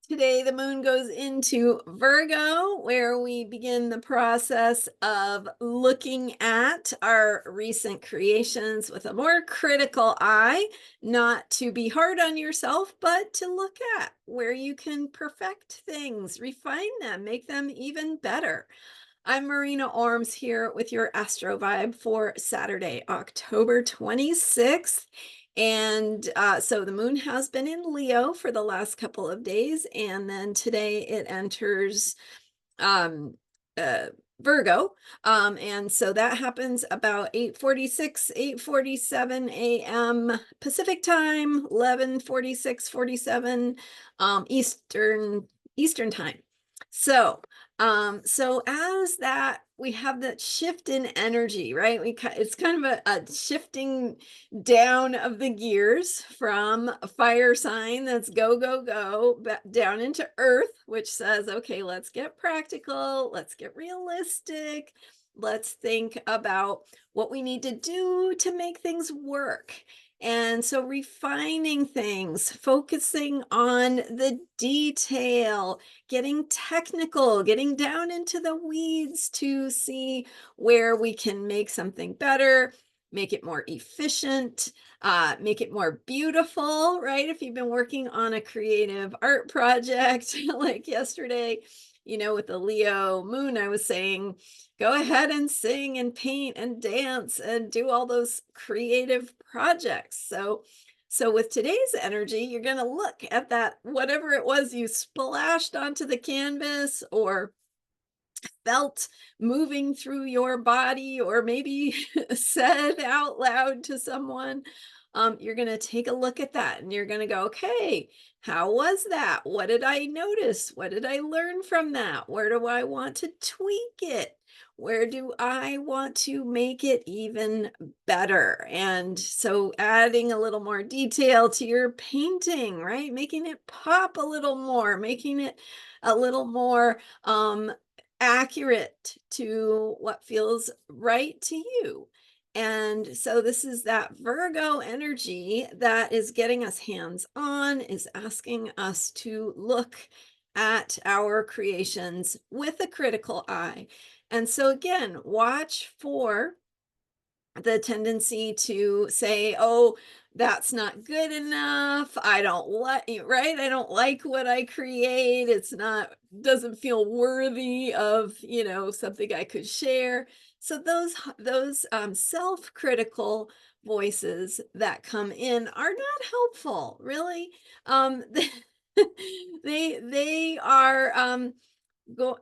Today, the moon goes into Virgo, where we begin the process of looking at our recent creations with a more critical eye, not to be hard on yourself, but to look at where you can perfect things, refine them, make them even better. I'm Marina Orms here with your Astro Vibe for Saturday, October 26th. And so the moon has been in Leo for the last couple of days, and then today it enters um, uh, Virgo. And so that happens about 8:46, 8:47 a.m. Pacific time, 11:46, 47 Eastern time. So as that we have that shift in energy, right? It's kind of a shifting down of the gears from a fire sign that's go, go, go, down into earth, which says, okay, let's get practical, let's get realistic, let's think about what we need to do to make things work. And so refining things, focusing on the detail, getting technical, getting down into the weeds to see where we can make something better, make it more efficient, make it more beautiful, right? If you've been working on a creative art project like yesterday, with the Leo moon, I was saying, go ahead and sing and paint and dance and do all those creative projects. So with today's energy, you're going to look at that, whatever it was you splashed onto the canvas or felt moving through your body, or maybe said out loud to someone. You're going to take a look at that and you're going to go, okay, how was that? What did I notice? What did I learn from that? Where do I want to tweak it? Where do I want to make it even better? And so adding a little more detail to your painting, right? Making it pop a little more, making it a little more accurate to what feels right to you. And so this is that Virgo energy that is getting us hands on, is asking us to look at our creations with a critical eye. And so again, watch for the tendency to say, oh, that's not good enough. I don't like, right? I don't like what I create. It's not, doesn't feel worthy of, something I could share. So those self-critical voices that come in are not helpful, really. They are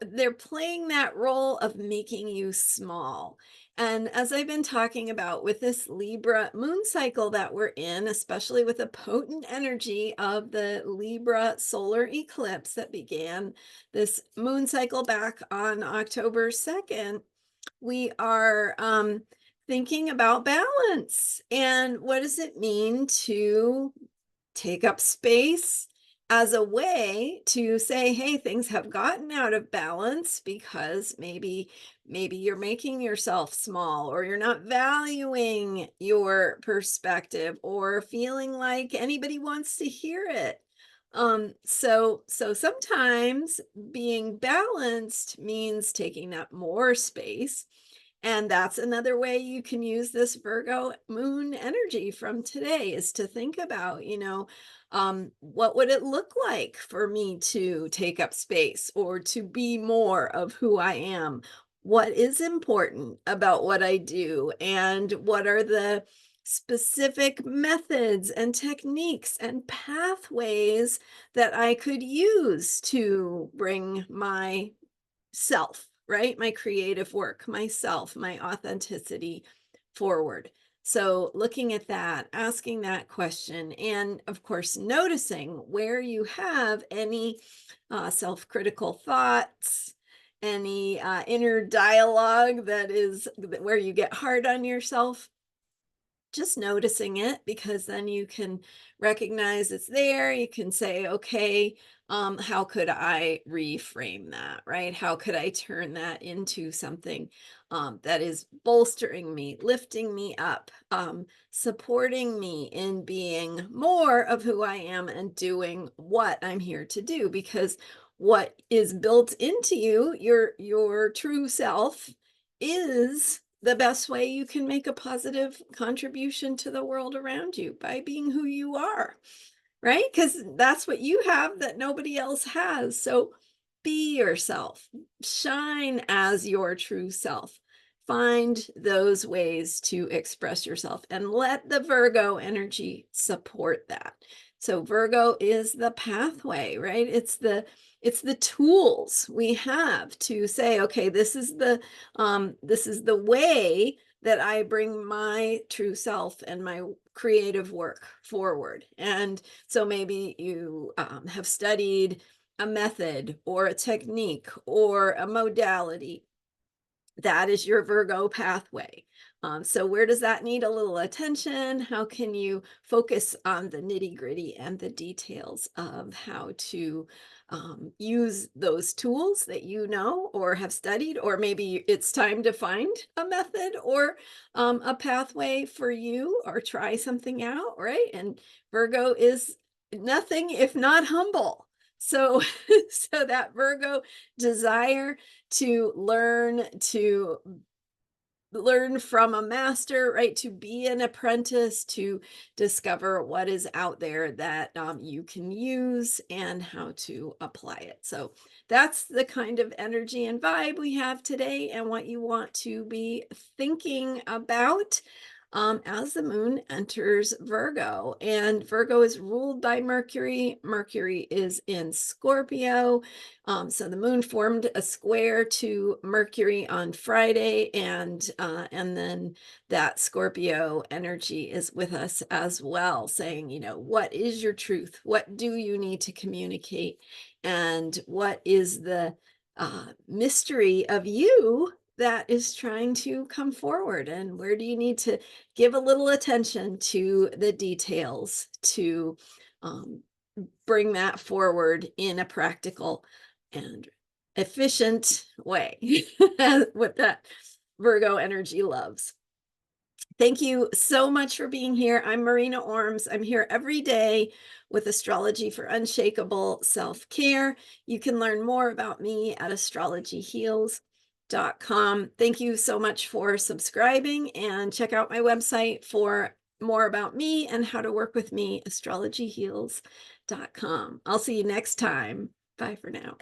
they're playing that role of making you small. And as I've been talking about with this Libra moon cycle that we're in, especially with the potent energy of the Libra solar eclipse that began this moon cycle back on October 2nd, we are thinking about balance. And what does it mean to take up space as a way to say, hey, things have gotten out of balance because maybe you're making yourself small, or you're not valuing your perspective, or feeling like anybody wants to hear it. So sometimes being balanced means taking up more space, and that's another way you can use this Virgo moon energy from today, is to think about, what would it look like for me to take up space or to be more of who I am? What is important about what I do? And what are the specific methods and techniques and pathways that I could use to bring my self, right? My creative work, myself, my authenticity forward. So, looking at that, asking that question, and of course, noticing where you have any self critical thoughts, any inner dialogue that is where you get hard on yourself. just noticing it, because then you can recognize it's there. You can say, okay, how could I reframe that, right? How could I turn that into something that is bolstering me, lifting me up, supporting me in being more of who I am and doing what I'm here to do? Because what is built into you, your true self, is the best way you can make a positive contribution to the world around you, by being who you are, right? Because that's what you have that nobody else has. So be yourself, shine as your true self. Find those ways to express yourself and let the Virgo energy support that. So Virgo is the pathway, right? It's the tools we have to say, okay, this is the way that I bring my true self and my creative work forward. And so maybe you have studied a method or a technique or a modality. That is your Virgo pathway. So where does that need a little attention? How can you focus on the nitty gritty and the details of how to use those tools that you know or have studied? Or maybe it's time to find a method or a pathway for you, or try something out, right? And Virgo is nothing if not humble. So, so that Virgo desire to learn from a master, right? To be an apprentice, to discover what is out there that you can use and how to apply it. So that's the kind of energy and vibe we have today, and what you want to be thinking about as the moon enters Virgo. And Virgo is ruled by Mercury. Mercury is in Scorpio. So the moon formed a square to Mercury on Friday, and then that Scorpio energy is with us as well, saying, what is your truth? What do you need to communicate? And what is the mystery of you that is trying to come forward? And where do you need to give a little attention to the details to bring that forward in a practical and efficient way? What that Virgo energy loves. Thank you so much for being here. I'm Marina Orms. I'm here every day with Astrology for Unshakable Self-Care. You can learn more about me at astrologyheals.com. Thank you so much for subscribing, and check out my website for more about me and how to work with me, astrologyheals.com. I'll see you next time. Bye for now.